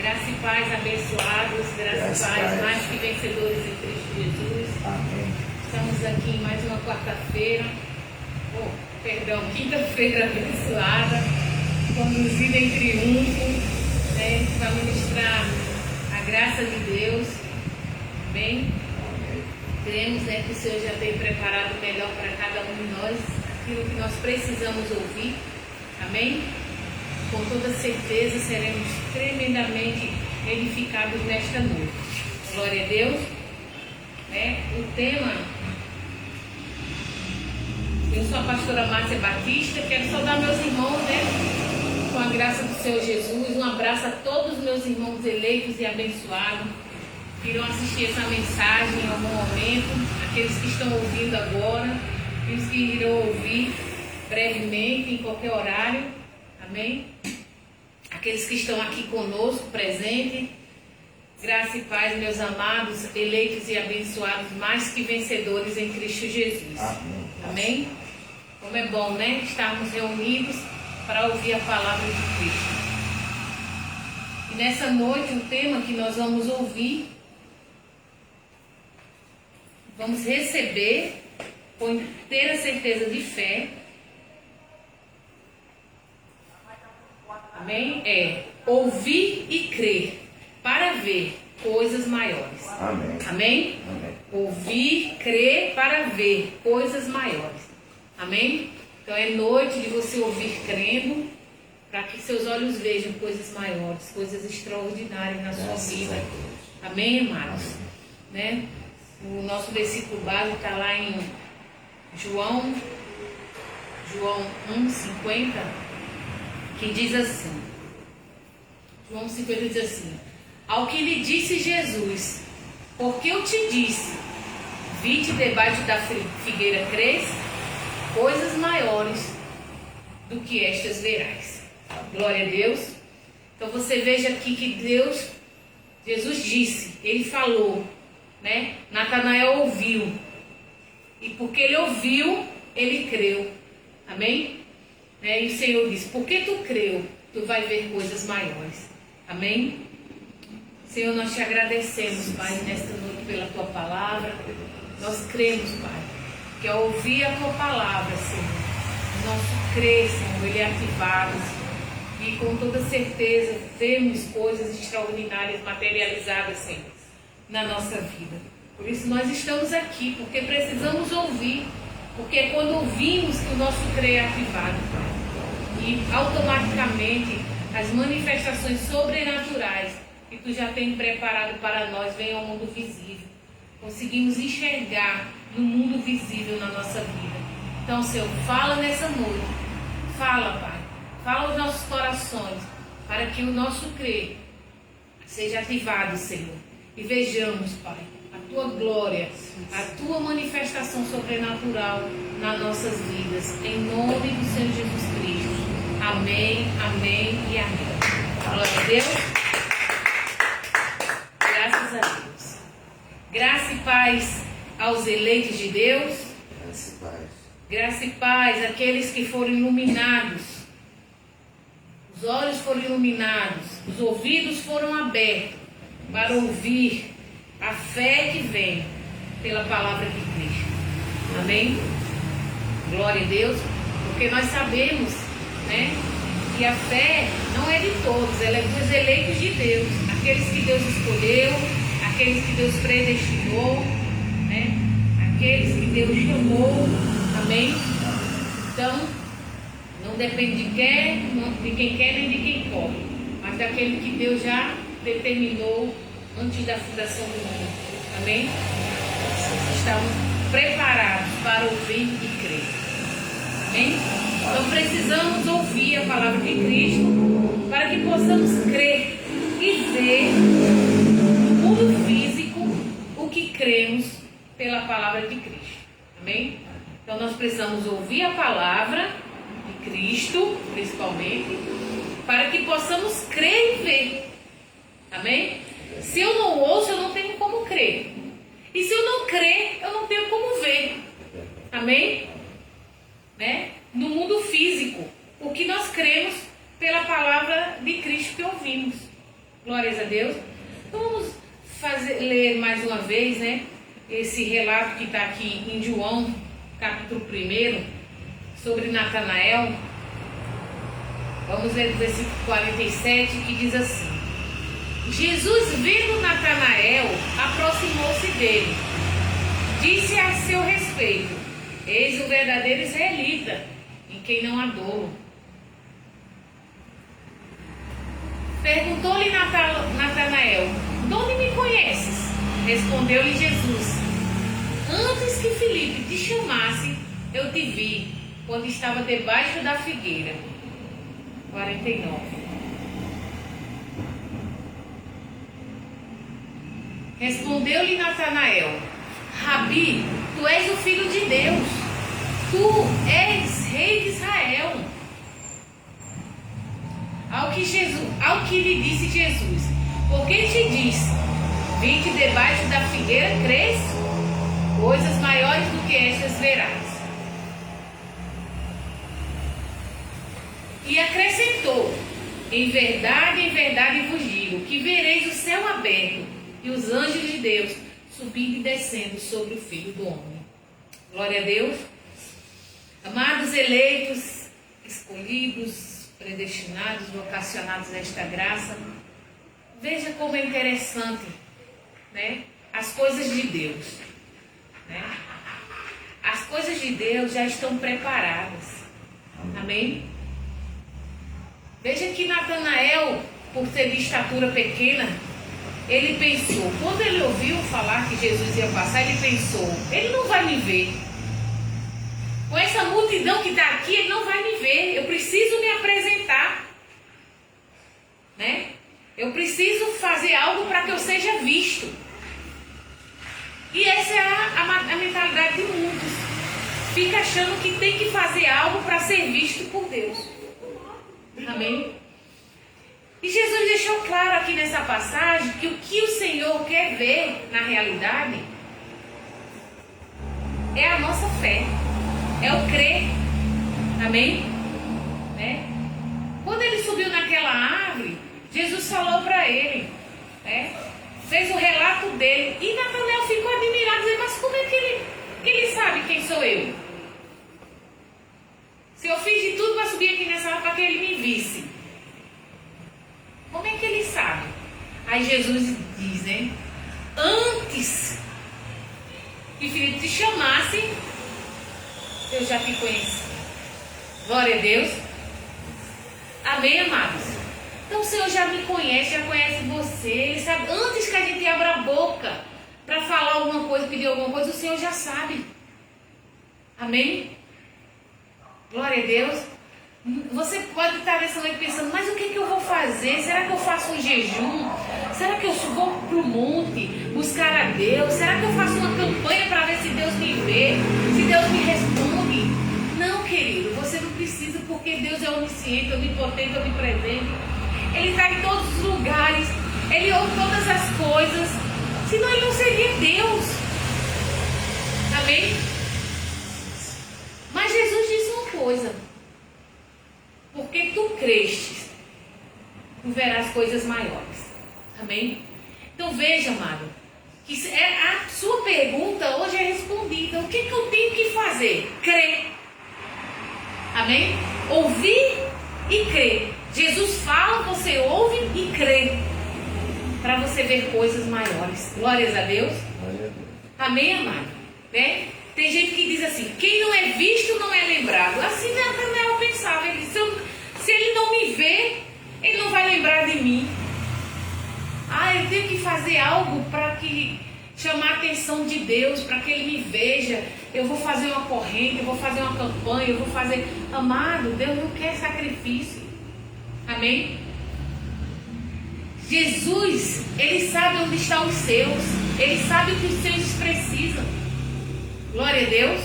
Graça e paz, abençoados, graça e paz, mais que vencedores em Cristo Jesus. Amém. Estamos aqui em mais uma quarta-feira, quinta-feira abençoada, conduzida em triunfo, né, para ministrar a graça de Deus. Bem, cremos, né, que o Senhor já tem preparado o melhor para cada um de nós, aquilo que nós precisamos ouvir. Amém? Com toda certeza seremos tremendamente edificados nesta noite. Glória a Deus. O tema, eu sou a pastora Márcia Batista, quero saudar meus irmãos, com a graça do Senhor Jesus. Um abraço a todos os meus irmãos eleitos e abençoados que irão assistir essa mensagem em algum momento, aqueles que estão ouvindo agora e os que irão ouvir brevemente, em qualquer horário. Amém? Aqueles que estão aqui conosco, presentes, graça e paz, meus amados, eleitos e abençoados, mais que vencedores em Cristo Jesus. Amém. Amém? Como é bom, né? Estarmos reunidos para ouvir a palavra de Cristo. E nessa noite, o tema que nós vamos ouvir, vamos receber com inteira certeza de fé. Amém? Ouvir e crer para ver coisas maiores. Amém. Amém? Amém. Ouvir, crer para ver coisas maiores. Amém? Então é noite de você ouvir crendo, para que seus olhos vejam coisas maiores, coisas extraordinárias na sua vida. Amém, amados? Né? O nosso versículo básico está lá em João 1:50. Que diz assim, João 50 diz assim: ao que lhe disse Jesus, porque eu te disse, vi-te debaixo da figueira crês, coisas maiores do que estas verás. Glória a Deus. Então você veja aqui que Jesus disse, ele falou, né? Natanael ouviu, e porque ele ouviu, ele creu. Amém? E o Senhor disse, porque tu creu, tu vai ver coisas maiores. Amém? Senhor, nós te agradecemos, Pai, nesta noite pela tua palavra. Nós cremos, Pai, que ao ouvir a tua palavra, Senhor, o nosso crer, Senhor, ele é ativado. E com toda certeza vemos coisas extraordinárias materializadas, Senhor, na nossa vida. Por isso nós estamos aqui, porque precisamos ouvir. Porque é quando ouvimos que o nosso crer é ativado, Pai. E automaticamente as manifestações sobrenaturais que tu já tem preparado para nós vêm ao mundo visível. Conseguimos enxergar no mundo visível na nossa vida. Então, Senhor, fala nessa noite. Fala, Pai. Fala aos nossos corações, para que o nosso crer seja ativado, Senhor. E vejamos, Pai, a tua glória, a tua manifestação sobrenatural nas nossas vidas, em nome do Senhor Jesus Cristo. Amém, amém e amém. Glória a Deus. Graças a Deus. Graça e paz aos eleitos de Deus. Graça e paz. Graça e paz àqueles que foram iluminados. Os olhos foram iluminados, os ouvidos foram abertos para ouvir a fé que vem pela palavra de Cristo. Amém? Glória a Deus. Porque nós sabemos, que a fé não é de todos, ela é dos eleitos de Deus. Aqueles que Deus escolheu, aqueles que Deus predestinou, aqueles que Deus chamou. Amém? Então, não depende de quem quer nem de quem corre, mas daquele que Deus já determinou antes da fundação do mundo. Amém? Estamos preparados para ouvir e crer. Amém? Então precisamos ouvir a palavra de Cristo para que possamos crer e ver no mundo físico o que cremos pela palavra de Cristo. Amém? Então nós precisamos ouvir a palavra de Cristo, principalmente, para que possamos crer e ver. Amém? Se eu não ouço, eu não tenho como crer. E se eu não crer, eu não tenho como ver. Amém? No mundo físico, o que nós cremos pela palavra de Cristo que ouvimos. Glórias a Deus. Então vamos ler mais uma vez, né? Esse relato que está aqui em João, capítulo 1, sobre Natanael. Vamos ler do versículo 47, que diz assim: Jesus, vendo Natanael, aproximou-se dele. Disse a seu respeito: eis o verdadeiro israelita, em quem não há dolo. Perguntou-lhe Natanael: de onde me conheces? Respondeu-lhe Jesus: antes que Filipe te chamasse, eu te vi, quando estava debaixo da figueira. 49. Respondeu-lhe Natanael: Rabi, tu és o Filho de Deus, tu és Rei de Israel. Ao que lhe disse Jesus: por que te disse, vi-te debaixo da figueira, crês? Coisas maiores do que estas verás. E acrescentou: em verdade vos digo, que vereis o céu aberto e os anjos de Deus subindo e descendo sobre o Filho do Homem. Glória a Deus. Amados eleitos, escolhidos, predestinados, vocacionados a esta graça, veja como é interessante, né, as coisas de Deus, né? As coisas de Deus já estão preparadas. Amém? Veja que Natanael, por ser de estatura pequena, ele pensou, quando ele ouviu falar que Jesus ia passar, ele pensou: ele não vai me ver. Com essa multidão que está aqui, ele não vai me ver. Eu preciso me apresentar, né? Eu preciso fazer algo para que eu seja visto. E essa é a mentalidade de muitos. Fica achando que tem que fazer algo para ser visto por Deus. Amém? E Jesus deixou claro aqui nessa passagem que o que o Senhor quer ver na realidade é a nossa fé, é o crer. Amém? Né? Quando ele subiu naquela árvore, Jesus falou para ele, né? Fez o relato dele, e Natanael ficou admirado, dizendo: mas como é que ele sabe quem sou eu? Se eu fiz de tudo para subir aqui nessa árvore para que ele me visse, como é que ele sabe? Aí Jesus diz, né? Antes que Filipe te chamasse, eu já te conheci. Glória a Deus. Amém, amados? Então o Senhor já me conhece, já conhece você. Ele sabe, antes que a gente abra a boca para falar alguma coisa, pedir alguma coisa, o Senhor já sabe. Amém? Glória a Deus. Você pode estar nessa noite pensando: mas o que eu vou fazer? Será que eu faço um jejum? Será que eu vou para o monte buscar a Deus? Será que eu faço uma campanha para ver se Deus me vê? Se Deus me responde? Não, querido, você não precisa, porque Deus é onisciente, onipotente, onipresente. Ele está em todos os lugares. Ele ouve todas as coisas. Senão ele não seria Deus. Amém? Mas Jesus disse uma coisa: porque tu crestes, tu verás coisas maiores. Amém? Então veja, amado, que a sua pergunta hoje é respondida. O que eu tenho que fazer? Crer. Amém? Ouvir e crer. Jesus fala, você ouve e crê, para você ver coisas maiores. Glórias a Deus. Amém, amado? Né? Tem gente que diz assim: quem não é visto não é lembrado. Assim Natanael pensava. Ele disse: se ele não me vê, ele não vai lembrar de mim. Eu tenho que fazer algo para que chamar a atenção de Deus, para que ele me veja. Eu vou fazer uma corrente, eu vou fazer uma campanha, eu vou fazer. Amado, Deus não quer sacrifício. Amém? Jesus, ele sabe onde estão os seus. Ele sabe o que os seus precisam. Glória a Deus.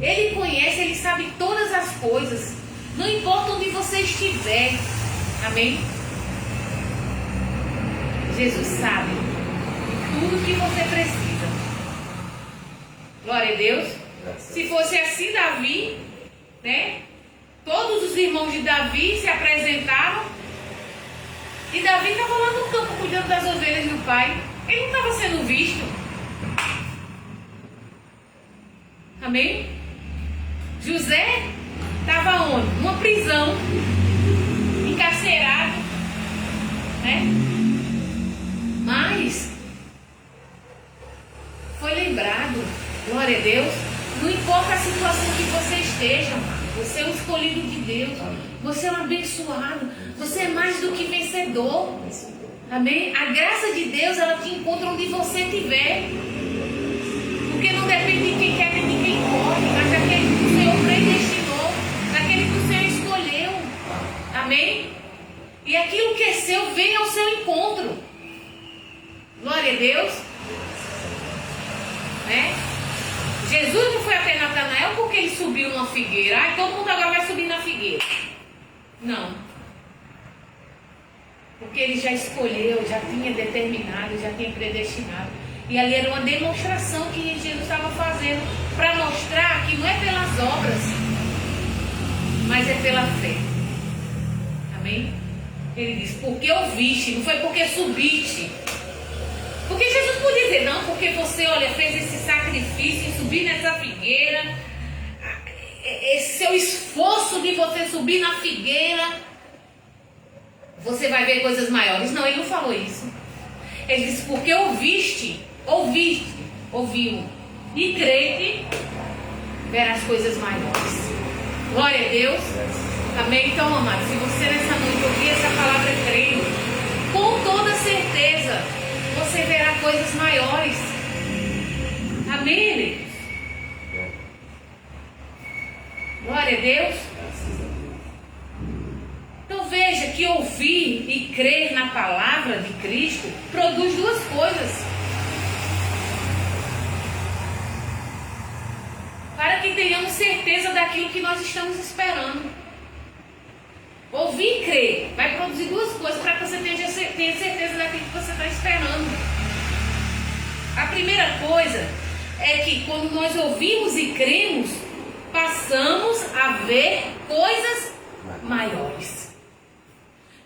Ele conhece, ele sabe todas as coisas. Não importa onde você estiver. Amém? Jesus sabe tudo que você precisa. Glória a Deus. Se fosse assim, Davi, né? Todos os irmãos de Davi se apresentaram E Davi estava lá no campo cuidando das ovelhas do pai. Ele não estava sendo visto. Amém? José estava onde? Numa prisão, encarcerado, né? Mas foi lembrado, glória a Deus, não importa a situação que você esteja, você é um escolhido de Deus, você é um abençoado, você é mais do que vencedor. Amém? A graça de Deus, ela te encontra onde você estiver. Porque não depende de quem quer nem de quem pode, mas daquele que o Senhor predestinou, daquele que o Senhor escolheu. Amém? E aquilo que é seu vem ao seu encontro. Glória a Deus. Né? Jesus não foi até Natanael porque ele subiu numa figueira. Ai, todo mundo agora vai subir na figueira. Não. Porque ele já escolheu, já tinha determinado, já tinha predestinado. E ali era uma demonstração que Jesus estava fazendo para mostrar que não é pelas obras, mas é pela fé. Amém? Ele diz, porque ouviste, não foi porque subiste. Porque Jesus podia dizer, não, porque você, olha, fez esse sacrifício em subir nessa figueira, esse seu esforço de você subir na figueira, você vai ver coisas maiores. Não, ele não falou isso. Ele disse, porque ouviste, ouviu, e crente, verás coisas maiores. Glória a Deus. Amém? Então, amado, se você nessa noite ouvir essa palavra crendo, com toda certeza, você verá coisas maiores. Amém, queridos? Glória a Deus. Então veja que ouvir e crer na palavra de Cristo produz duas coisas. Para que tenhamos certeza daquilo que nós estamos esperando. Ouvir e crer vai produzir duas coisas para que você tenha certeza daquilo que você está esperando. A primeira coisa é que quando nós ouvimos e cremos, passamos a ver coisas maiores.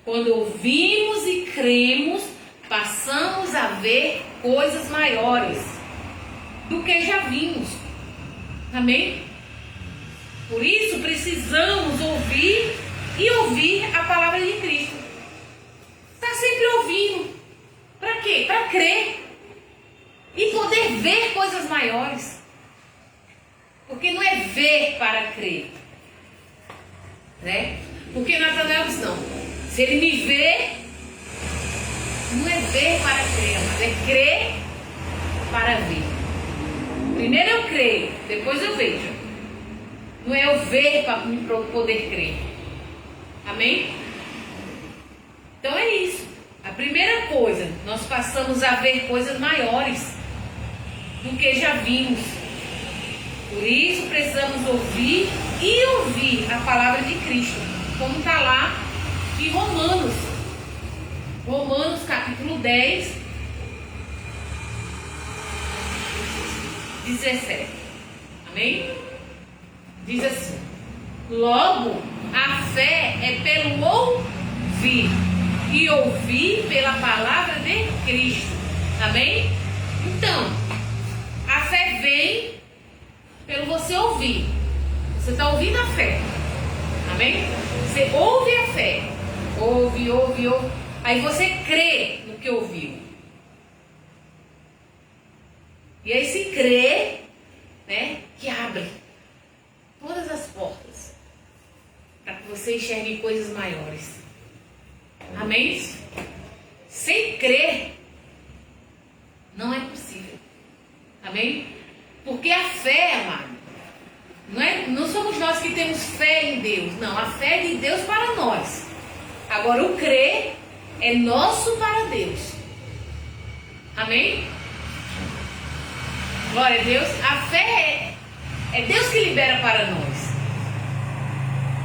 Quando ouvimos e cremos, passamos a ver coisas maiores do que já vimos. Amém? Por isso precisamos ouvir e ouvir a palavra de Cristo. Está sempre ouvindo. Para quê? Para crer. E poder ver coisas maiores. Porque não é ver para crer. Né? Porque Natanael disse, não. Se ele me vê, não é ver para crer, mas é crer para ver. Primeiro eu creio, depois eu vejo. Não é eu ver para poder crer. Amém? Então é isso. A primeira coisa, nós passamos a ver coisas maiores do que já vimos. Por isso precisamos ouvir e ouvir a palavra de Cristo, como está lá em Romanos capítulo 10, 17. Amém? Diz assim: logo a fé é pelo ouvir, e ouvir pela palavra de Cristo. Amém? Então, a fé vem pelo você ouvir. Você está ouvindo a fé. Amém? Você ouve a fé. Ouve. Aí você crê no que ouviu. E aí se crê, né, que abre todas as portas para que você enxergue coisas maiores. Amém? Sem crer não é possível. Amém? Porque a fé, amado, não somos nós que temos fé em Deus. Não, a fé é de Deus para nós. Agora o crer é nosso para Deus. Amém? Glória a Deus. A fé é Deus que libera para nós.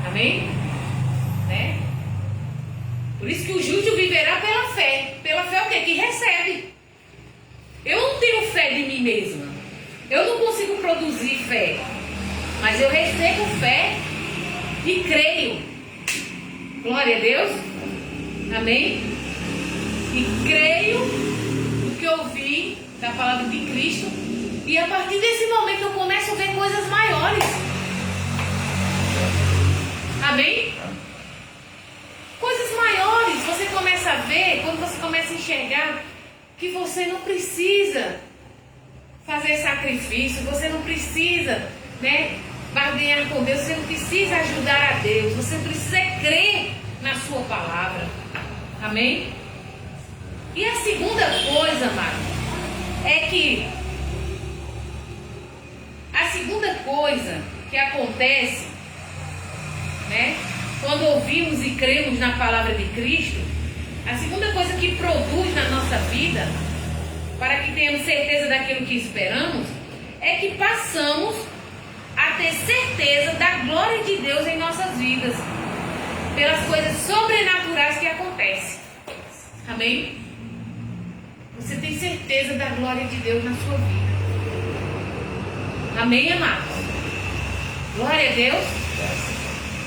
Amém? Né? Por isso que o justo viverá pela fé. Pela fé é o quê? Que recebe. Eu não tenho fé de mim mesma. Eu não consigo produzir fé. Mas eu recebo fé e creio. Glória a Deus. Amém? e creio no que eu ouvi da palavra de Cristo, e a partir desse momento eu começo a ver coisas maiores. Amém? Coisas maiores você começa a ver, quando você começa a enxergar que você não precisa fazer sacrifício, você não precisa, barganhar com Deus, você não precisa ajudar a Deus, você precisa crer na sua palavra. Amém? E a segunda coisa, amado, é que a segunda coisa que acontece, quando ouvimos e cremos na palavra de Cristo, a segunda coisa que produz na nossa vida, para que tenhamos certeza daquilo que esperamos, é que passamos a ter certeza da glória de Deus em nossas vidas, pelas coisas sobrenaturais que acontecem. Amém? Você tem certeza da glória de Deus na sua vida. Amém, amados? Glória a Deus.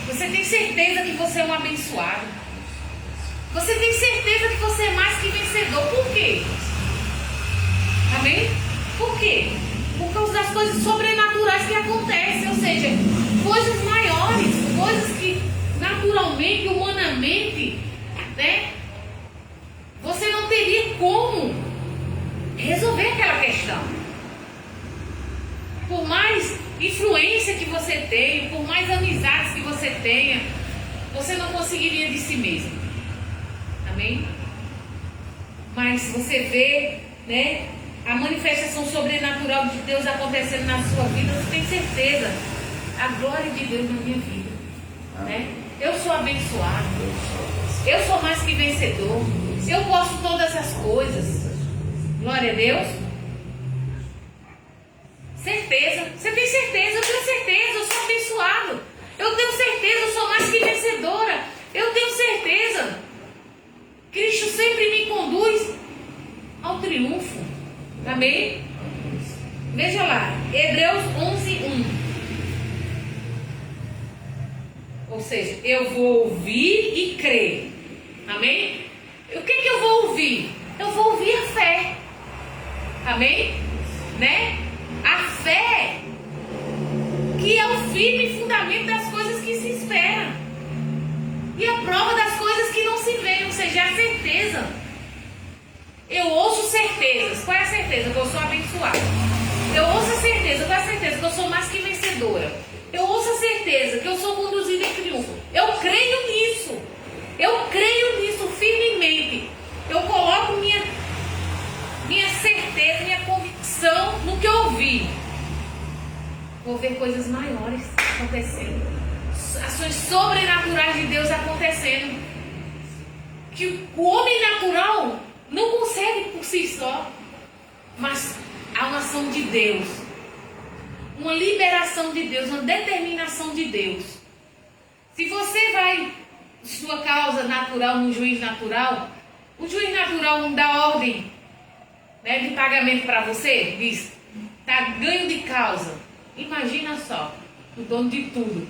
Você tem certeza que você é um abençoado. Você tem certeza que você é mais que vencedor. Por quê? Amém? Por quê? Por causa das coisas sobrenaturais que acontecem. Ou seja, coisas maiores, coisas que naturalmente, humanamente, você não teria como resolver aquela questão. Por mais influência que você tenha, por mais amizades que você tenha, você não conseguiria de si mesmo. Amém? Mas você vê, a manifestação sobrenatural de Deus acontecendo na sua vida, você tem certeza, a glória de Deus na minha vida. Eu sou abençoado, eu sou mais que vencedor, eu posso todas as coisas. Glória a Deus. Certeza. Você tem certeza? Eu tenho certeza. Eu sou abençoado. Eu tenho certeza. Eu sou mais que vencedora. Eu tenho certeza. Cristo sempre me conduz ao triunfo. Amém? Veja lá. Hebreus 11:1. Ou seja, eu vou ouvir e crer. Amém? O que eu vou ouvir? Eu vou ouvir a fé. Amém? A fé, que é o firme fundamento das coisas que se esperam, e a prova das coisas que não se veem, ou seja, a certeza. Eu ouço certezas. Qual é a certeza? Que eu sou abençoada. Eu ouço a certeza. Qual é a certeza? Que eu sou mais que vencedora. Eu ouço a certeza que eu sou conduzida em triunfo. Eu creio nisso. Eu creio nisso firmemente. Eu coloco minha certeza, minha convicção no que eu ouvi. Vou ver coisas maiores acontecendo, ações sobrenaturais de Deus acontecendo, que o homem natural não consegue por si só, mas há uma ação de Deus, uma liberação de Deus, uma determinação de Deus. Se você vai sua causa natural no juiz natural, o juiz natural não dá ordem de pagamento para você, diz, tá ganho de causa. Imagina só, o dono de tudo,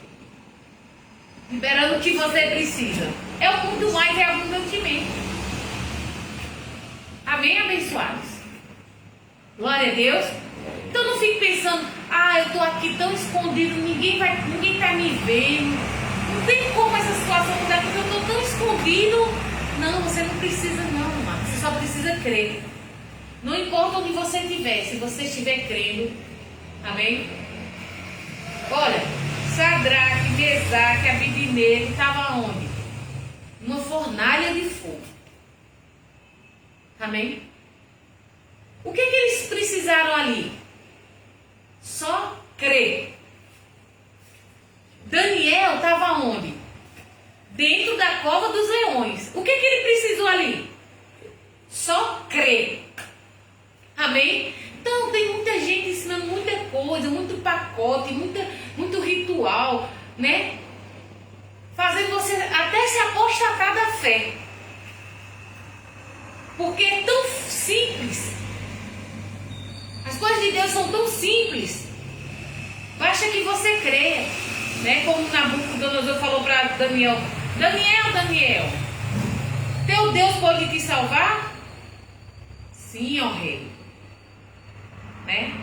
liberando o que você precisa. É o muito mais, é abundantemente. Amém, abençoados? Glória a Deus. Então não fique pensando, eu estou aqui tão escondido, ninguém está me vendo. Não tem como essa situação mudar, porque eu estou tão escondido. Não, você não precisa não, mano. Você só precisa crer. Não importa onde você estiver, se você estiver crendo. Amém? Olha, Sadraque, Mesaque, Abednego estavam onde? Numa fornalha de fogo. Amém? O que eles precisaram ali? Só crer. Daniel estava onde? Dentro da cova dos leões. O que ele precisou ali? Só crer. Amém? Então tem muita gente ensinando muita coisa, muito pacote, muito ritual, fazendo você até se apostatar da fé. Porque é tão simples. As coisas de Deus são tão simples. Basta que você creia. Como Nabucodonosor falou para Daniel. Daniel, teu Deus pode te salvar? Sim, ó Rei. Né?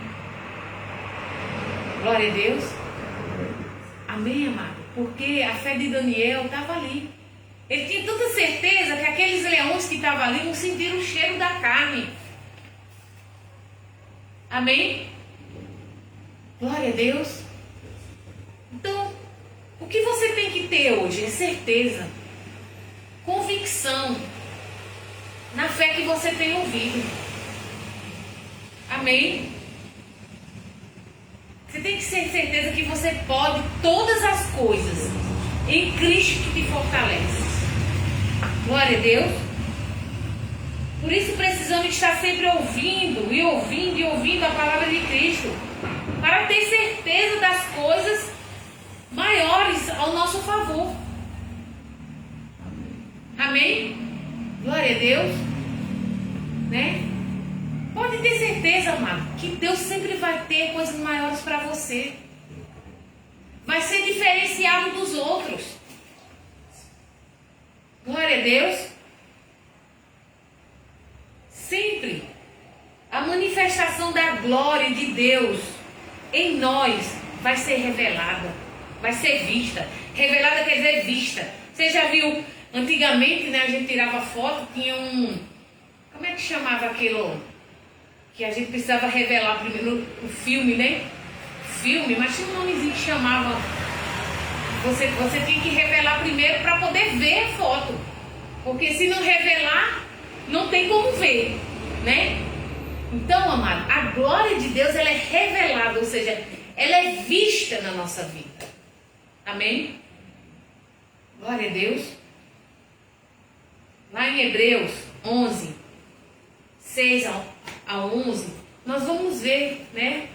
Glória a Deus. Amém, amado? Porque a fé de Daniel estava ali. Ele tinha tanta certeza que aqueles leões que estavam ali não sentiram o cheiro da carne. Amém? Glória a Deus. Então, o que você tem que ter hoje é certeza, convicção na fé que você tem ouvido. Amém? Você tem que ter certeza que você pode todas as coisas em Cristo que te fortalece. Glória a Deus. Por isso precisamos estar sempre ouvindo e ouvindo e ouvindo a palavra de Cristo, para ter certeza das coisas maiores ao nosso favor. Amém? Glória a Deus. Né? Pode ter certeza, amado, que Deus sempre vai ter coisas maiores para você. Vai ser diferenciado dos outros. Glória a Deus. Sempre a manifestação da glória de Deus em nós vai ser revelada, vai ser vista. Revelada quer dizer vista. Você já viu, antigamente, né, a gente tirava foto, tinha um... Como é que chamava aquilo? Que a gente precisava revelar primeiro, o filme, né? Filme, mas tinha um nomezinho que chamava... Você tinha que revelar primeiro para poder ver a foto. Porque se não revelar, não tem como ver, né? Então, amado, a glória de Deus, ela é revelada, ou seja, ela é vista na nossa vida. Amém? Glória a Deus. Lá em Hebreus 11, 6 a 11, nós vamos ver, né?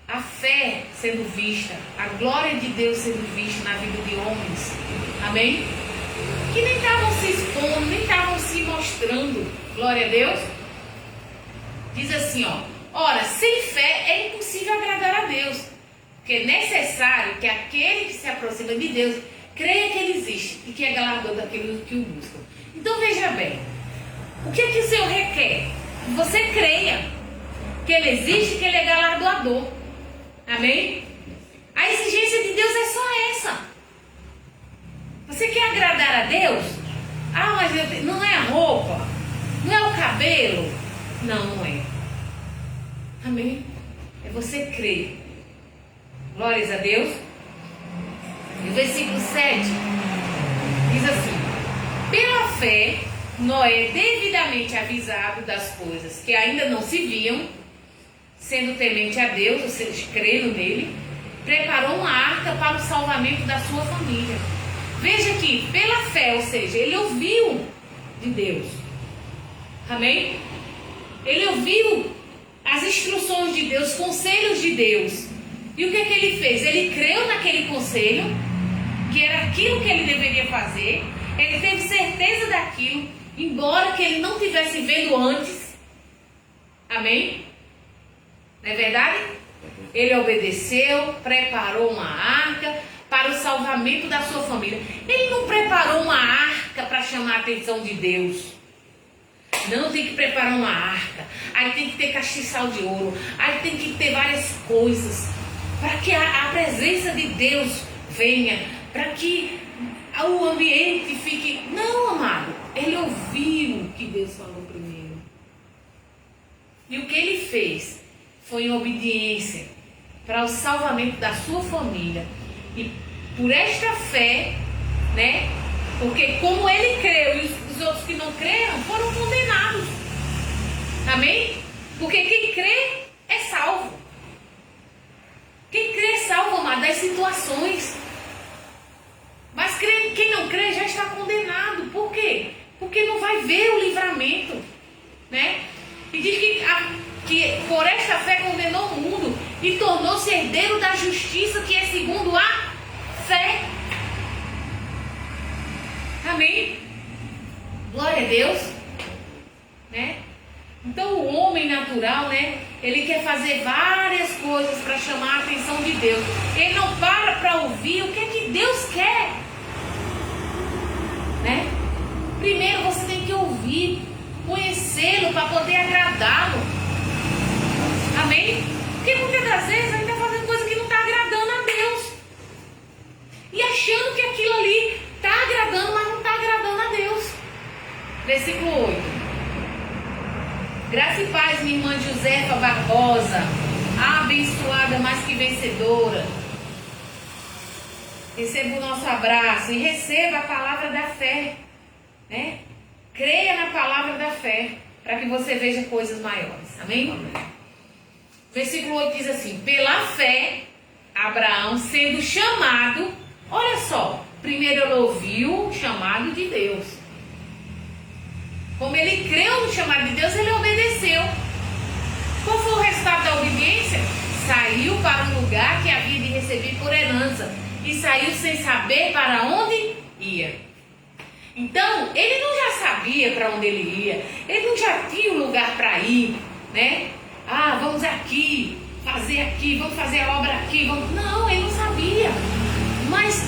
A fé sendo vista, a glória de Deus sendo vista na vida de homens. Amém? Que nem estavam se expondo, nem estavam se mostrando. Glória a Deus. Diz assim, ó. Ora, sem fé é impossível agradar a Deus. Porque é necessário que aquele que se aproxima de Deus creia que Ele existe e que é galardão daqueles que o buscam. Então veja bem. O que é que o Senhor requer? Que você creia que Ele existe e que Ele é galardoador. Amém? A exigência de Deus é só essa. Você quer agradar a Deus? Ah, mas não é a roupa? Não é o cabelo? Não, não é. Amém? É você crer. Glórias a Deus. E o versículo 7 diz assim: pela fé, Noé, devidamente avisado das coisas que ainda não se viam, sendo temente a Deus, ou seja, crendo nele, preparou uma arca para o salvamento da sua família. Veja aqui, pela fé, ou seja, ele ouviu de Deus. Amém? Ele ouviu as instruções de Deus, conselhos de Deus. E o que é que ele fez? Ele creu naquele conselho, que era aquilo que ele deveria fazer. Ele teve certeza daquilo, embora que ele não tivesse vendo antes. Amém? Não é verdade? Ele obedeceu, preparou uma arca para o salvamento da sua família. Ele não preparou uma arca para chamar a atenção de Deus. Não, tem que preparar uma arca. Aí tem que ter castiçal de ouro. Aí tem que ter várias coisas. Para que a presença de Deus venha. Para que o ambiente fique... Não, amado. Ele ouviu o que Deus falou primeiro. E o que ele fez foi em obediência para o salvamento da sua família. E por esta fé, né? Porque como ele creu e os outros que não creram foram condenados. Amém? Porque quem crê é salvo. Quem crê é salvo, amado, das situações. Mas quem não crê já está condenado. Por quê? Porque não vai ver o livramento, né? E diz que por esta fé condenou o mundo e tornou-se herdeiro da justiça, que é segundo a fé. Amém? Glória a Deus. Né? Então o homem natural, né? Ele quer fazer várias coisas para chamar a atenção de Deus. Ele não para ouvir o que é que Deus quer. Né? Primeiro você tem ouvir, conhecê-lo, para poder agradá-lo. Amém? Porque muitas das vezes a gente está fazendo coisa que não está agradando a Deus. E achando que aquilo ali está agradando, mas não está agradando a Deus. Versículo 8. Graça e paz, minha irmã Josefa Barbosa, abençoada, mais que vencedora. Receba o nosso abraço e receba a palavra da fé, né? Creia na palavra da fé, para que você veja coisas maiores. Amém? Amém. Versículo 8 diz assim: pela fé, Abraão, sendo chamado, olha só, primeiro ele ouviu o chamado de Deus. Como ele creu no chamado de Deus, ele obedeceu. Qual foi o resultado da obediência? Saiu para um lugar que havia de receber por herança. E saiu sem saber para onde ia. Então, ele não já sabia para onde ele ia. Ele não já tinha um lugar para ir, né? Ah, vamos aqui, vamos fazer a obra aqui. Não, ele não sabia. Mas,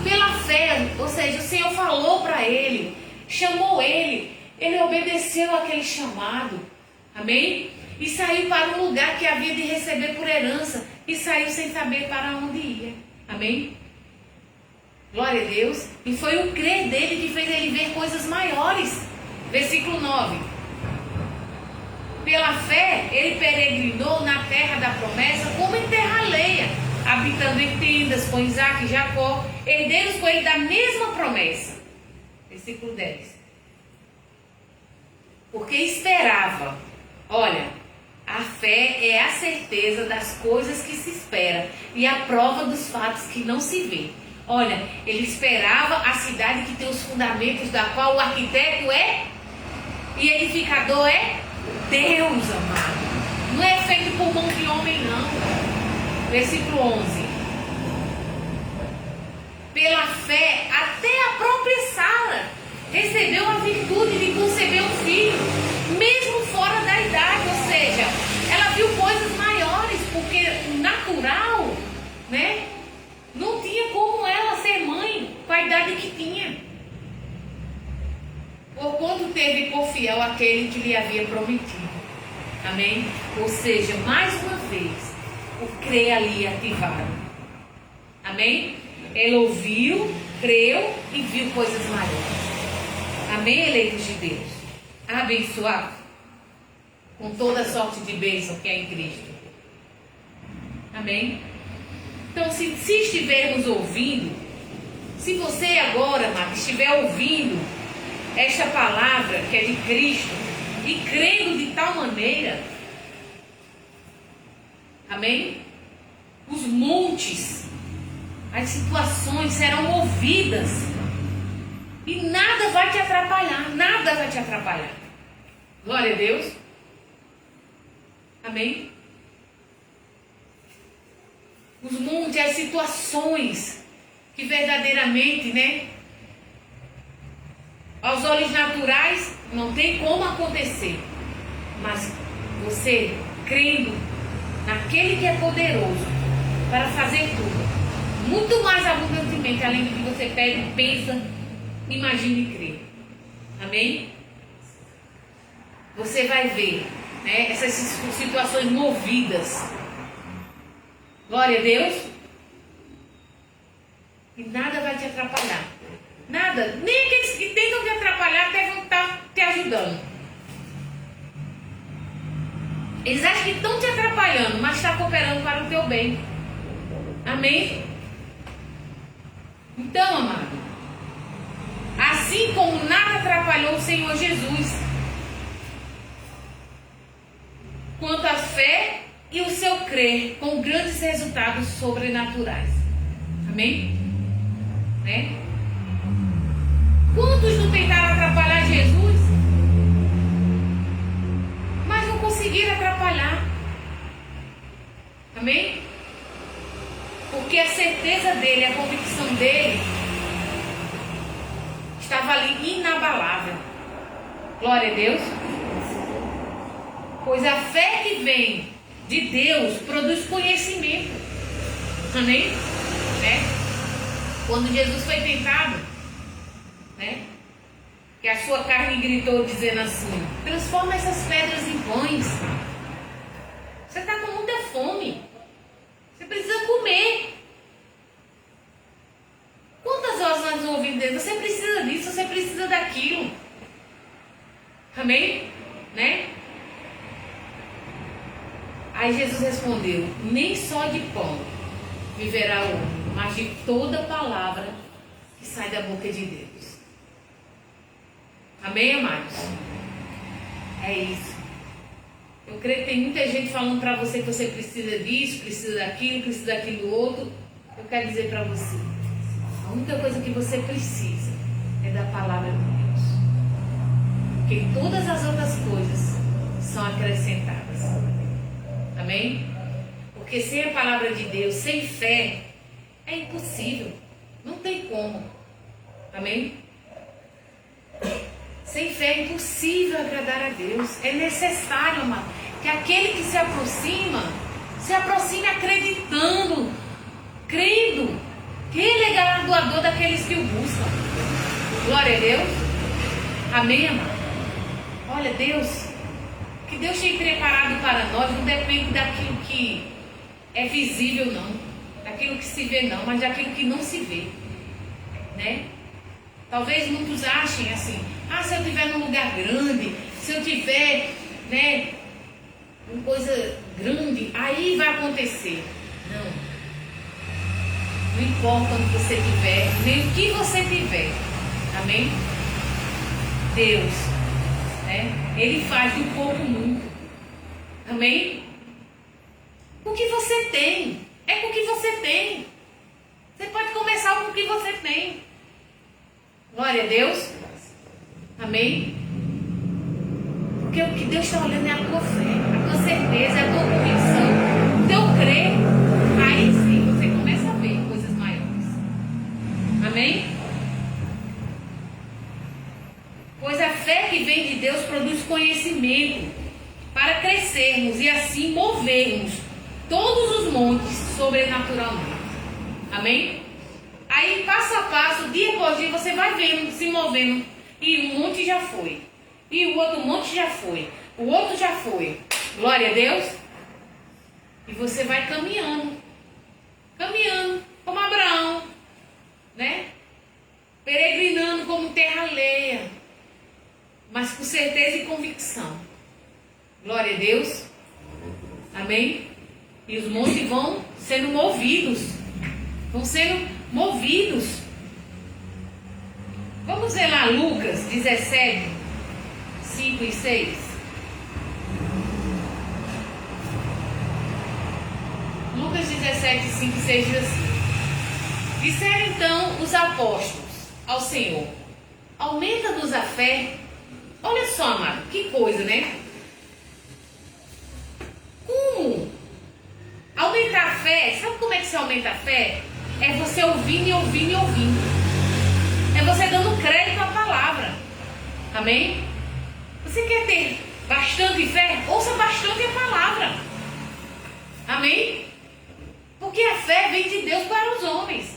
pela fé, ou seja, o Senhor falou para ele, chamou ele obedeceu aquele chamado. Amém? E saiu para um lugar que havia de receber por herança. E saiu sem saber para onde ia. Amém? Glória a Deus. E foi o crer dele que fez ele ver coisas maiores. Versículo 9. Pela fé, ele peregrinou na terra da promessa como em terra alheia, habitando em tendas com Isaac e Jacó, herdeiros com ele da mesma promessa. Versículo 10. Porque esperava. Olha, a fé é a certeza das coisas que se espera e a prova dos fatos que não se vê. Olha, ele esperava a cidade que tem os fundamentos, da qual o arquiteto é e edificador é Deus, amado. Não é feito por mão de homem, não. Versículo 11. Pela fé, até a própria Sara recebeu a virtude de conceber um filho, mesmo fora da idade, ou seja, ela viu coisas maiores, porque o natural, né, não tinha como ela ser mãe com a idade que tinha. Porquanto teve por fiel aquele que lhe havia prometido. Amém? Ou seja, mais uma vez, o crer ali ativado. Amém? Ele ouviu, creu e viu coisas maiores. Amém, eleitos de Deus? Abençoado com toda sorte de bênção que é em Cristo. Amém? Então, se estivermos ouvindo, se você agora, amado, estiver ouvindo esta palavra que é de Cristo e crendo de tal maneira, amém? Os montes, as situações serão movidas e nada vai te atrapalhar, nada vai te atrapalhar. Glória a Deus. Amém? Os montes, as situações que verdadeiramente, né, aos olhos naturais não tem como acontecer, mas você crendo naquele que é poderoso para fazer tudo, muito mais abundantemente, além do que você pede, pensa, imagina e crê. Amém? Você vai ver, né, essas situações movidas. Glória a Deus. E nada vai te atrapalhar. Nada. Nem aqueles que tentam te atrapalhar até vão estar te ajudando. Eles acham que estão te atrapalhando, mas estão cooperando para o teu bem. Amém? Então, amado, assim como nada atrapalhou o Senhor Jesus, quanto a fé e o seu crer com grandes resultados sobrenaturais. Amém? Né? Quantos não tentaram atrapalhar Jesus, mas não conseguiram atrapalhar? Amém? Porque a certeza dele, a convicção dele estava ali inabalável. Glória a Deus. Pois a fé que vem de Deus produz conhecimento. Amém? Né? Quando Jesus foi tentado, né, que a sua carne gritou dizendo assim: transforma essas pedras em pães. Você está com muita fome. Você precisa comer. Quantas horas nós não ouvimos Deus? Você precisa disso, você precisa daquilo. Amém? Né? Aí Jesus respondeu: nem só de pão viverá o homem, mas de toda palavra que sai da boca de Deus. Amém, amados? É isso. Eu creio que tem muita gente falando para você que você precisa disso, precisa daquilo outro. Eu quero dizer para você, a única coisa que você precisa é da palavra de Deus. Porque todas as outras coisas são acrescentadas. Amém? Porque sem a palavra de Deus, sem fé, é impossível. Não tem como. Amém? Sem fé é impossível agradar a Deus. É necessário, amado, que aquele que se aproxime acreditando, crendo que Ele é galardoador daqueles que o buscam. Glória a Deus. Amém, amado? Olha, Deus, que Deus tem preparado para nós não depende daquilo que é visível, não. Daquilo que se vê, não, mas daquilo que não se vê. Né? Talvez muitos achem assim: se eu estiver num lugar grande, se eu tiver, né, uma coisa grande, aí vai acontecer. Não. Não importa onde você estiver, nem o que você tiver. Amém? Deus, né, Ele faz do pouco muito. Amém? O que você tem, é com o que você tem. Você pode começar com o que você tem. Glória a Deus. Amém? Porque o que Deus está olhando é a tua fé, a tua certeza, a tua convicção, o teu crer. Aí sim você começa a ver coisas maiores. Amém? Pois a fé que vem de Deus produz conhecimento para crescermos e assim movermos todos os montes sobrenaturalmente. Amém? Aí, passo a passo, dia após dia, você vai vendo, se movendo. E um monte já foi. E o outro monte já foi. O outro já foi. Glória a Deus. E você vai caminhando. Caminhando, como Abraão. Né? Peregrinando como terra alheia. Mas com certeza e convicção. Glória a Deus. Amém? E os montes vão sendo movidos. Vão sendo movidos. Vamos ver lá Lucas 17, 5 e 6. Lucas 17, 5 e 6 diz assim: disseram então os apóstolos ao Senhor: aumenta-nos a fé. Olha só, amado, que coisa, né? Como aumentar a fé? Sabe como é que se aumenta a fé? É você ouvindo e ouvindo e ouvindo. É você dando crédito à palavra. Amém? Você quer ter bastante fé? Ouça bastante a palavra. Amém? Porque a fé vem de Deus para os homens.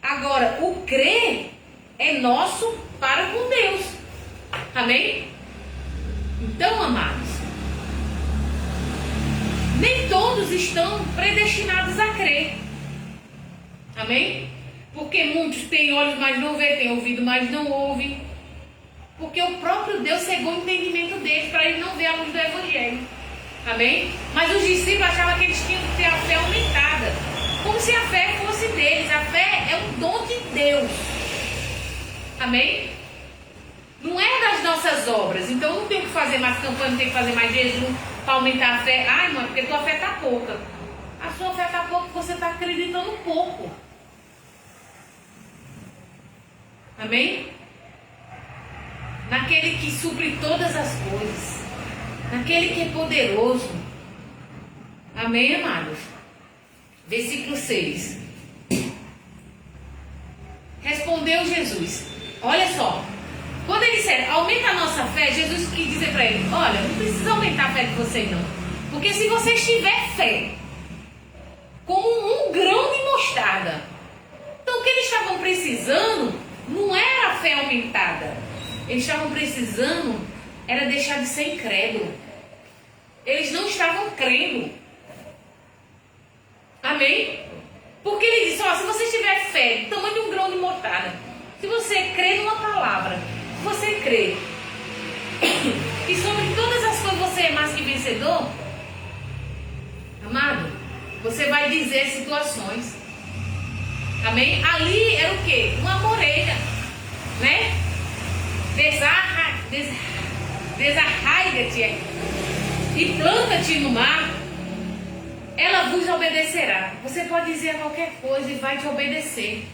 Agora, o crer é nosso para com Deus. Amém? Então, amados, nem todos estão predestinados a crer. Amém? Porque muitos têm olhos, mas não vê, têm ouvido, mas não ouvem. Porque o próprio Deus cegou o entendimento deles para eles não ver a luz do Evangelho. Amém? Mas os discípulos achavam que eles tinham que ter a fé aumentada. Como se a fé fosse deles. A fé é um dom de Deus. Amém? Não é das nossas obras. Então não tem que fazer mais campanha, não tem que fazer mais jejum para aumentar a fé. Ai, mãe, porque tua fé está pouca. A sua fé está pouca porque você está acreditando pouco. Amém? Naquele que supre todas as coisas. Naquele que é poderoso. Amém, amados? Versículo 6. Respondeu Jesus. Olha só. Quando ele disser, aumenta a nossa fé, Jesus quis dizer para ele: olha, não precisa aumentar a fé de vocês não. Porque se vocês tiverem fé, como um grão de mostarda. Então o que eles estavam precisando não era a fé aumentada. Eles estavam precisando, era deixar de ser incrédulo. Eles não estavam crendo. Amém? Porque ele disse, ó, se você tiver fé, do tamanho de um grão de mostarda, se você crê numa palavra, se você crê e sobre todas as coisas você é mais que vencedor, amado, você vai dizer situações. Amém? Ali era o quê? Uma moreira, né? Desarraiga-te e planta-te no mar, ela vos obedecerá. Você pode dizer qualquer coisa e vai te obedecer.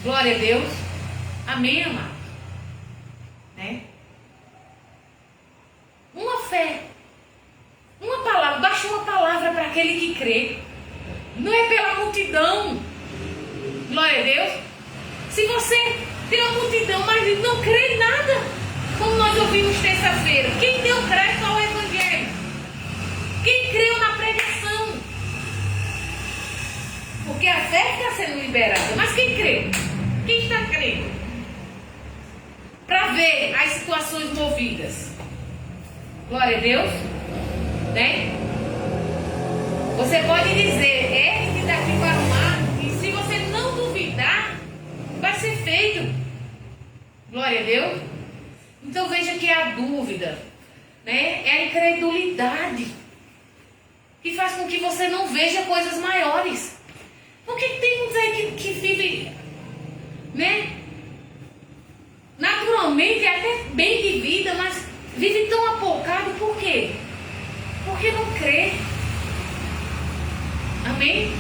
Glória a Deus. Amém, amado? Né? Uma fé, uma palavra, baixa uma palavra para aquele que crê. Não é pela multidão. Glória a Deus. Se você tem uma multidão, mas não crê em nada, como nós ouvimos terça-feira, quem deu crédito ao Evangelho? Quem creu na pregação? Porque a fé está sendo liberada. Mas quem crê? Quem está crendo? Para ver as situações movidas. Glória a Deus. Né? Você pode dizer, ergue daqui para o mar, e se você não duvidar, vai ser feito. Glória a Deus. Então veja que a dúvida, né, é a incredulidade que faz com que você não veja coisas maiores. Porque tem muitos aí que vivem, né, naturalmente, até bem de vida, mas vive tão apocado. Por quê? Porque não crê. Amém?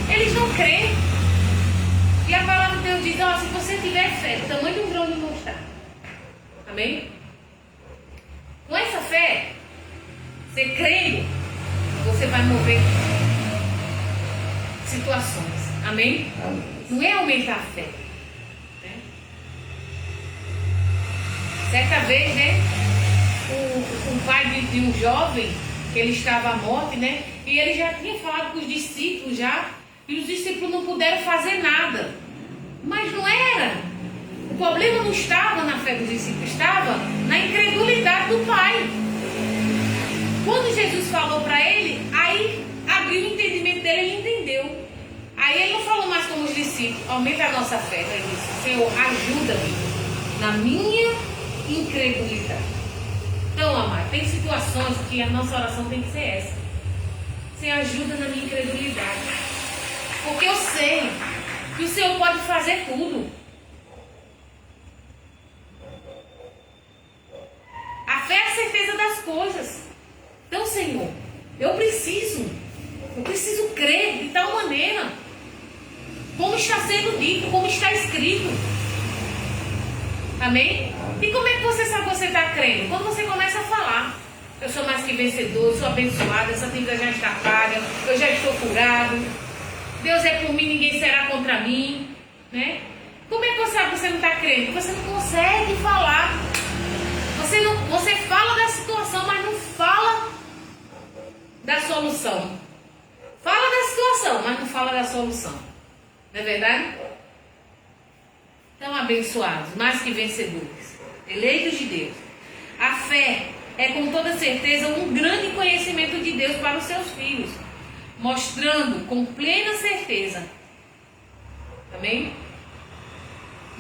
Eles não creem. E a palavra de Deus diz, ó, se você tiver fé, do tamanho de um grão de mostarda. Amém? Com essa fé, você crendo, você vai mover situações. Amém? Não é aumentar a fé. Né? Certa vez, né? O pai de um jovem, que ele estava à morte, né? E ele já tinha falado com os discípulos já. E os discípulos não puderam fazer nada. Mas não era. O problema não estava na fé dos discípulos, estava na incredulidade do pai. Quando Jesus falou para ele, aí abriu o entendimento dele, ele entendeu. Aí ele não falou mais como os discípulos, aumenta a nossa fé. Ele disse, Senhor, ajuda-me na minha incredulidade. Então, amado, tem situações que a nossa oração tem que ser essa. Senhor, ajuda na minha incredulidade. Porque eu sei que o Senhor pode fazer tudo. A fé é a certeza das coisas. Então, Senhor, eu preciso crer de tal maneira, como está sendo dito, como está escrito. Amém? E como é que você sabe que você está crendo? Quando você começa a falar, eu sou mais que vencedor, eu sou abençoado, essa dívida já está paga, eu já estou curado, Deus é por mim, ninguém será contra mim, né? Como é que você sabe que você não está crendo? Você não consegue falar. Você fala da situação, mas não fala da solução. Fala da situação, mas não fala da solução. Não é verdade? Então, abençoados, mais que vencedores, eleitos de Deus. A fé é com toda certeza um grande conhecimento de Deus para os seus filhos, mostrando com plena certeza, amém?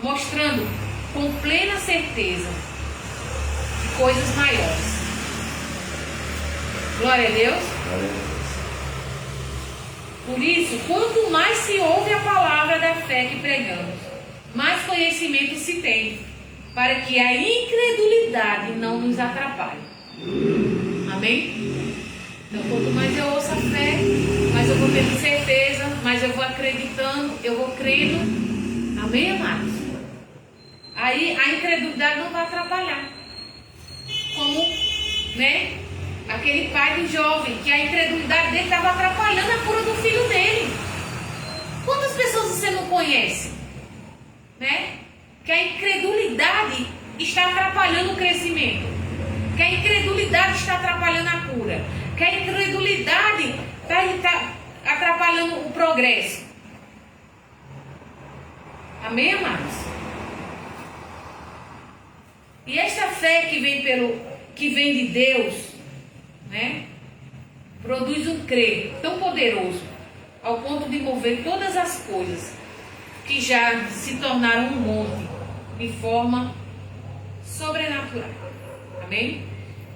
Mostrando com plena certeza de coisas maiores. Glória a Deus. Glória a Deus. Por isso, quanto mais se ouve a palavra da fé que pregamos, mais conhecimento se tem, para que a incredulidade não nos atrapalhe. Amém? Então, quanto mais eu ouço a fé, mais eu vou tendo certeza, mais eu vou acreditando, eu vou crendo. Amém, amados? Aí a incredulidade não vai atrapalhar. Como, né? Aquele pai do jovem, que a incredulidade dele estava atrapalhando a cura do filho dele. Quantas pessoas você não conhece? Né? Que a incredulidade está atrapalhando o crescimento, que a incredulidade está atrapalhando a cura, que a incredulidade está atrapalhando o progresso. Amém, amados? E esta fé que vem de Deus, né, produz um crer tão poderoso ao ponto de mover todas as coisas que já se tornaram um monte de forma sobrenatural. Amém?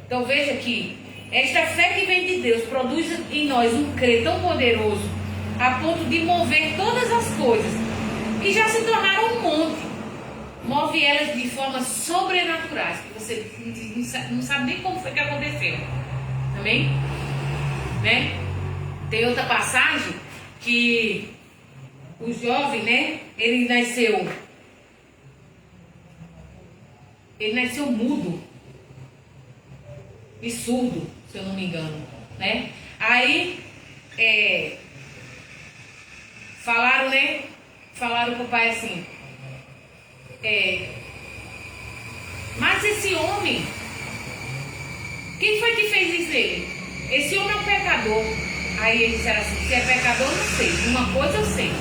Então veja que esta fé que vem de Deus produz em nós um crer tão poderoso a ponto de mover todas as coisas que já se tornaram um monte. Move elas de formas sobrenaturais, que você não sabe nem como foi que aconteceu. Amém? Né? Tem outra passagem que o jovem, né? Ele nasceu mudo e surdo, se eu não me engano, né? Aí falaram pro pai assim, mas esse homem, quem foi que fez isso nele? Esse homem é um pecador. Aí eles disseram assim, se é pecador, não sei. Uma coisa eu sei,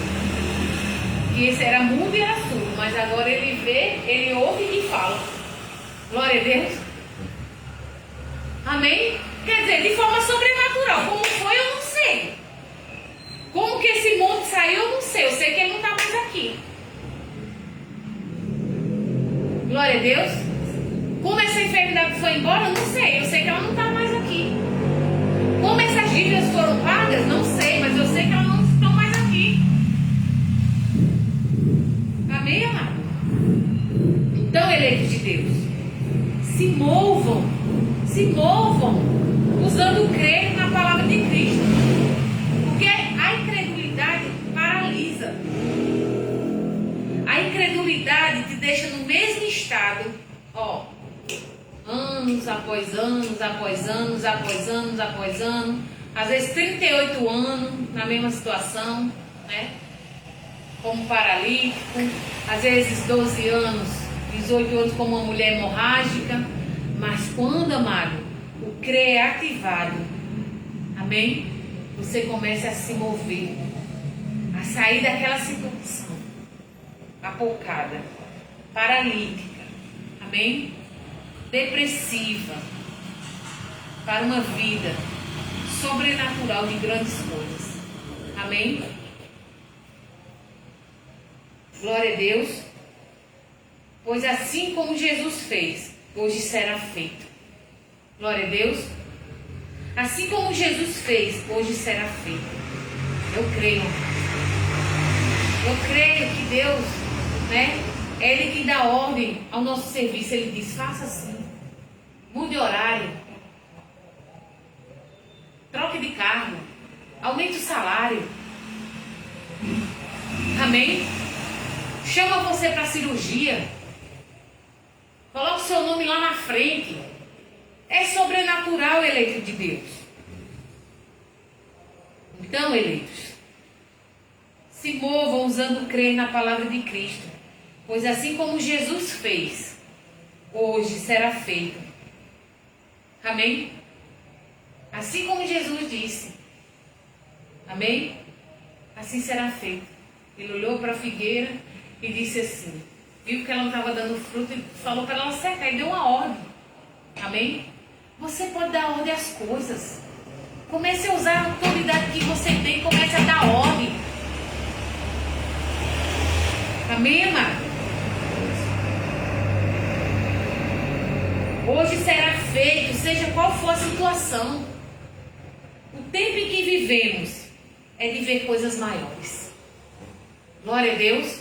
que esse era mudo e era surdo, mas agora ele vê, ele ouve e fala. Glória a Deus. Amém? Quer dizer, de forma sobrenatural. Como foi, eu não sei. Como que esse monte saiu, eu não sei. Eu sei que ele não está mais aqui. Glória a Deus. Como essa enfermidade foi embora, eu não sei. Eu sei que ela não está mais aqui. Como essas dívidas foram pagas, não sei. Mas eu sei que elas não estão mais aqui. Amém, amado? Então, eleitos de Deus, se movam, usando o crer na palavra de Cristo. Porque a incredulidade paralisa. A incredulidade te deixa no mesmo estado, anos após anos, às vezes 38 anos na mesma situação, né? Como paralítico, às vezes 12 anos, 18 anos como uma mulher hemorrágica. Mas quando, amado, o crer é ativado, amém? Você começa a se mover, a sair daquela situação apocada, paralítica, amém? Depressiva, para uma vida sobrenatural de grandes coisas, amém? Glória a Deus. Pois assim como Jesus fez, hoje será feito. Glória a Deus. Assim como Jesus fez, hoje será feito. Eu creio. Eu creio que Deus, né? É Ele que dá ordem ao nosso serviço. Ele diz, faça assim. Mude horário. Troque de cargo. Aumente o salário. Amém? Chama você para cirurgia. Coloque o seu nome lá na frente. É sobrenatural, eleito de Deus. Então, eleitos, se movam usando crer na palavra de Cristo. Pois assim como Jesus fez, hoje será feito. Amém? Assim como Jesus disse. Amém? Assim será feito. Ele olhou para a figueira e disse assim. Viu que ela não estava dando fruto e falou para ela secar e deu uma ordem. Amém? Você pode dar ordem às coisas. Comece a usar a autoridade que você tem. Comece a dar ordem. Amém, amado? Hoje será feito, seja qual for a situação. O tempo em que vivemos é de ver coisas maiores. Glória a Deus.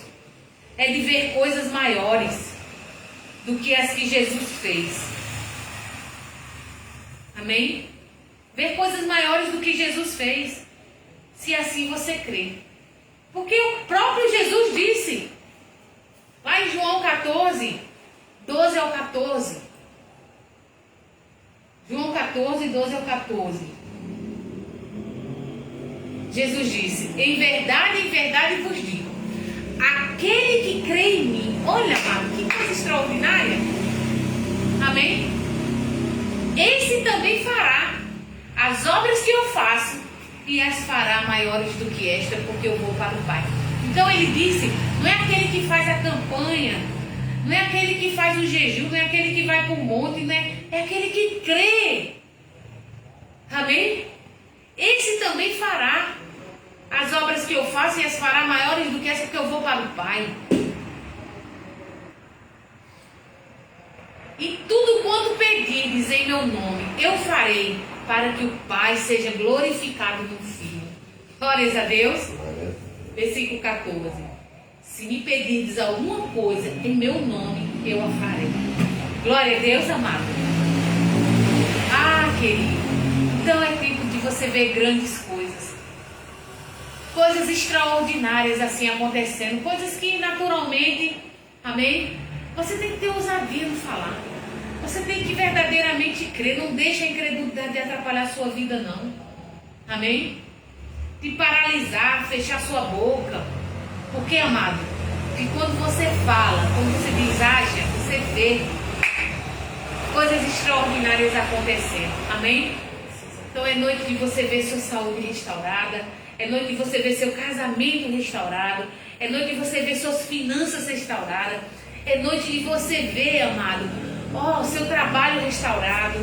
É de ver coisas maiores do que as que Jesus fez. Amém? Ver coisas maiores do que Jesus fez. Se assim você crê. Porque o próprio Jesus disse, lá em João 14, 12 ao 14. João 14, 12 ao 14. Jesus disse, em verdade vos digo, aquele que crê em mim, olha, amado, que coisa extraordinária. Amém? Esse também fará as obras que eu faço e as fará maiores do que esta, porque eu vou para o Pai. Então ele disse, não é aquele que faz a campanha, Não é aquele que faz o jejum, não é aquele que vai para o monte, é aquele que crê. Amém? Esse também fará as obras que eu faço, e as fará maiores do que essa, porque eu vou para o Pai. E tudo quanto pedires em meu nome, eu farei, para que o Pai seja glorificado no Filho. Glórias a Deus. Versículo 14. Se me pedirdes alguma coisa em meu nome, eu a farei. Glória a Deus, amado. Ah, querido. Então é tempo de você ver grandes coisas. Coisas extraordinárias assim acontecendo. Coisas que naturalmente, amém? Você tem que ter ousadia no falar. Você tem que verdadeiramente crer. Não deixa a incredulidade atrapalhar a sua vida, não. Amém? Te paralisar, fechar sua boca. Porque, amado, que quando você fala, quando você diz haja, você vê coisas extraordinárias acontecendo. Amém? Então é noite de você ver sua saúde restaurada. É noite de você ver seu casamento restaurado. É noite de você ver suas finanças restauradas. É noite de você ver, amado, seu trabalho restaurado.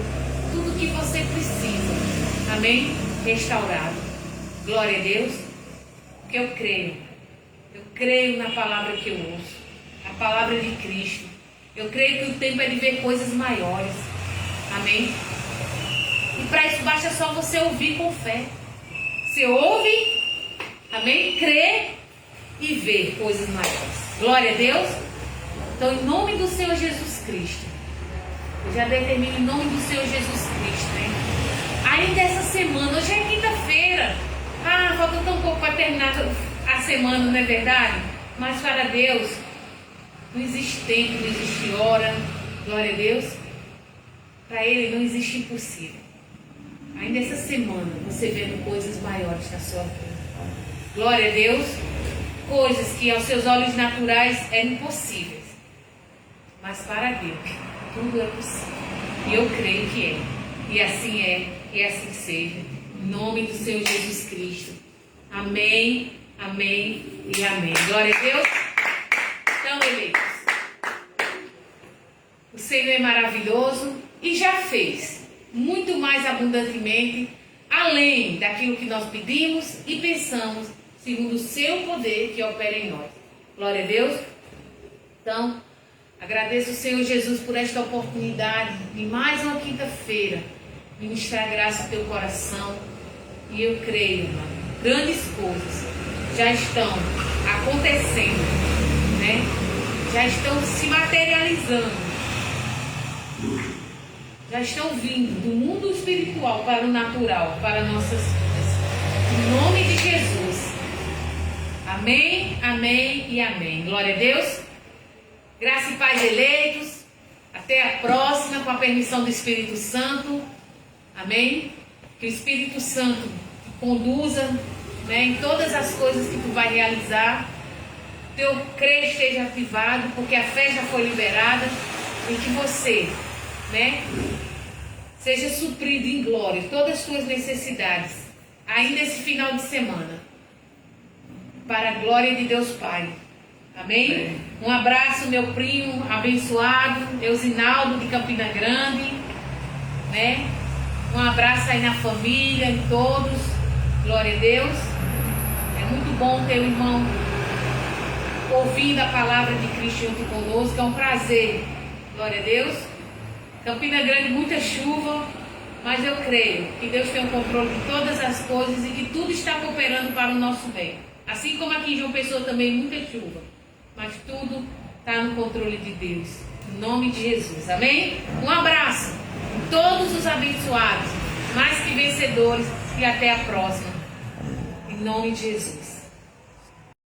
Tudo que você precisa. Amém? Restaurado. Glória a Deus. Porque eu creio. Eu creio na palavra que eu ouço. A palavra de Cristo. Eu creio que o tempo é de ver coisas maiores. Amém? E para isso basta só você ouvir com fé. Você ouve, amém? Crê e vê coisas maiores. Glória a Deus. Então, em nome do Senhor Jesus Cristo, eu já determino em nome do Senhor Jesus Cristo, né? Ainda essa semana, hoje é quinta-feira. Falta tão pouco para terminar a semana, não é verdade? Mas para Deus, não existe tempo, não existe hora. Glória a Deus. Para Ele não existe impossível. Ainda essa semana, você vendo coisas maiores na sua vida. Glória a Deus. Coisas que aos seus olhos naturais eram impossíveis. Mas para Deus, tudo é possível. E eu creio que é. E assim é. E assim seja. Em nome do Senhor Jesus Cristo. Amém, amém e amém. Glória a Deus. Então, eleitos, o Senhor é maravilhoso e já fez muito mais abundantemente, além daquilo que nós pedimos e pensamos, segundo o seu poder que opera em nós. Glória a Deus. Então, agradeço o Senhor Jesus por esta oportunidade de mais uma quinta-feira ministrar graça ao teu coração. E eu creio, irmão, grandes coisas já estão acontecendo, né? Já estão se materializando. Já estão vindo do mundo espiritual para o natural, para nossas vidas. Em nome de Jesus. Amém, amém e amém. Glória a Deus. Graça e paz, eleitos. Até a próxima, com a permissão do Espírito Santo. Amém. Que o Espírito Santo te conduza, né, em todas as coisas que tu vai realizar. Teu crer esteja ativado, porque a fé já foi liberada. E que você, né, seja suprido em glória todas as tuas necessidades, ainda esse final de semana, para a glória de Deus Pai. Amém? Um abraço, meu primo abençoado, Eusinaldo de Campina Grande, né? Um abraço aí na família, em todos. Glória a Deus. É muito bom ter um irmão ouvindo a palavra de Cristo junto conosco. É um prazer. Glória a Deus. Campina Grande, muita chuva, mas eu creio que Deus tem o controle de todas as coisas e que tudo está cooperando para o nosso bem. Assim como aqui em João Pessoa também, muita chuva, mas tudo está no controle de Deus. Em nome de Jesus. Amém? Um abraço. Todos os abençoados, mais que vencedores, e até a próxima. Em nome de Jesus.